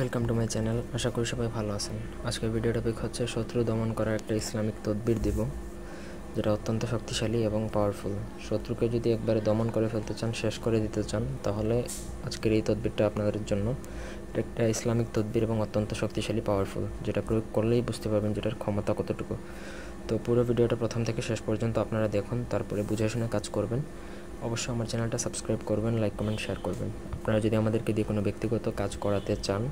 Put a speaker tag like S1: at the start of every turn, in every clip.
S1: Welcome to my channel. আশা করি সবাই ভালো আছেন। আজকের ভিডিও টপিক হচ্ছে শত্রু দমন করার একটা ইসলামিক তদবির দিব, যেটা অত্যন্ত শক্তিশালী এবং পাওয়ারফুল। শত্রুকে যদি একবারে দমন করে ফেলতে চান, শেষ করে দিতে চান, তাহলে আজকের এই তদবিরটা আপনাদের জন্য। এটা একটা ইসলামিক তদবির এবং অত্যন্ত শক্তিশালী পাওয়ারফুল, যেটা প্রয়োগ করলেই বুঝতে পারবেন যেটার ক্ষমতা কতটুকু। তো পুরো ভিডিওটা প্রথম থেকে শেষ পর্যন্ত আপনারা দেখুন, তারপরে বুঝে শুনে কাজ করবেন। অবশ্যই আমার চ্যানেলটা সাবস্ক্রাইব করবেন, লাইক কমেন্ট শেয়ার করবেন। আপনারা যদি আমাদেরকে দিয়ে কোনো ব্যক্তিগত কাজ করাতে চান,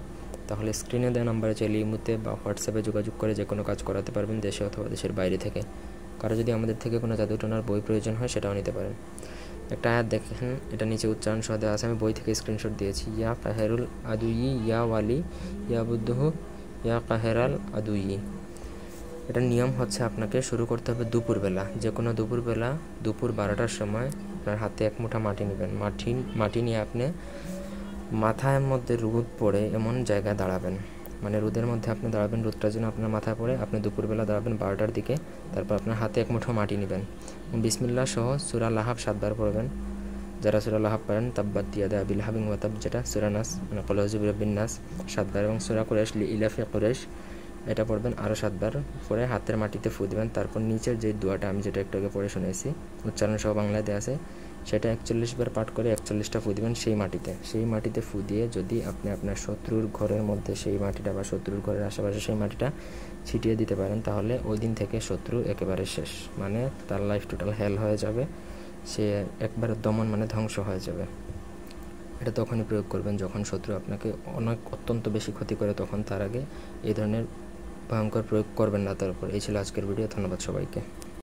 S1: তাহলে স্ক্রিনে দেওয়া নাম্বারে চাইলে ইমোতে বা হোয়াটসঅ্যাপে যোগাযোগ করে যে কোনো কাজ করাতে পারবেন, দেশে অথবা দেশের বাইরে থেকে। কারো যদি আমাদের থেকে কোনো জাদুটোনার বই প্রয়োজন হয়, সেটাও নিতে পারেন। একটা আয়াত দেখেন, এটা নিচে উচ্চারণ সহ দেওয়া আছে, আমি বই থেকে স্ক্রিনশট দিয়েছি। ইয়া কাহেরুল আদুই ইয়া ওয়ালি ইয়া বুদ্ধহু ইয়া কাহেরাল আদুই। এটার নিয়ম হচ্ছে, আপনাকে শুরু করতে হবে দুপুরবেলা, যে কোনো দুপুরবেলা, দুপুর 12টার সময় আপনার হাতে এক মুঠা মাটি নেবেন। মাটি নিয়ে আপনি মাথার মধ্যে রোদ পড়ে এমন জায়গায় দাঁড়াবেন, মানে রোদের মধ্যে আপনি দাঁড়াবেন, রোদটা যেন আপনার মাথায় পড়ে। আপনি দুপুরবেলা দাঁড়াবেন 12টার দিকে। তারপর আপনার হাতে এক মুঠো মাটি নেবেন। বিসমিল্লাহ সহ সূরা লাহাব 7 বার পড়বেন। যারা সূরা লাহাব পারেন, তাব্বাত ইয়াদা আবি লাহাবিন ওয়া তাব, যেটা সূরা নাস, মানে কুল আউযু বিরাব্বিন নাস 7 বার, এবং সূরা কুরাইশ লিইলাফি কুরাইশ এটা পড়বেন আরও 7 বার। পরে হাতের মাটিতে ফু দেবেন। তারপর নিচের যে দোয়াটা আমি যেটা একটু আগে পড়ে শুনেছি, উচ্চারণ সহ বাংলায় দেওয়া আছে, সেটা 41 বার পাঠ করে 41টা ফু দেবেন সেই মাটিতে ফু দিয়ে যদি আপনি আপনার শত্রুর ঘরের মধ্যে সেই মাটিটা বা শত্রুর ঘরের আশেপাশে সেই মাটিটা ছিটিয়ে দিতে পারেন, তাহলে ওই দিন থেকে শত্রু একেবারে শেষ, মানে তার লাইফ টোটাল হেল হয়ে যাবে। সে একবারে দমন, মানে ধ্বংস হয়ে যাবে। এটা তখনই প্রয়োগ করবেন যখন শত্রু আপনাকে অত্যন্ত বেশি ক্ষতি করে, তখন। তার আগে এই ধরনের ভয়ঙ্কর প্রয়োগ করবেন না তার উপর। এই ছিল আজকের ভিডিও। ধন্যবাদ সবাইকে।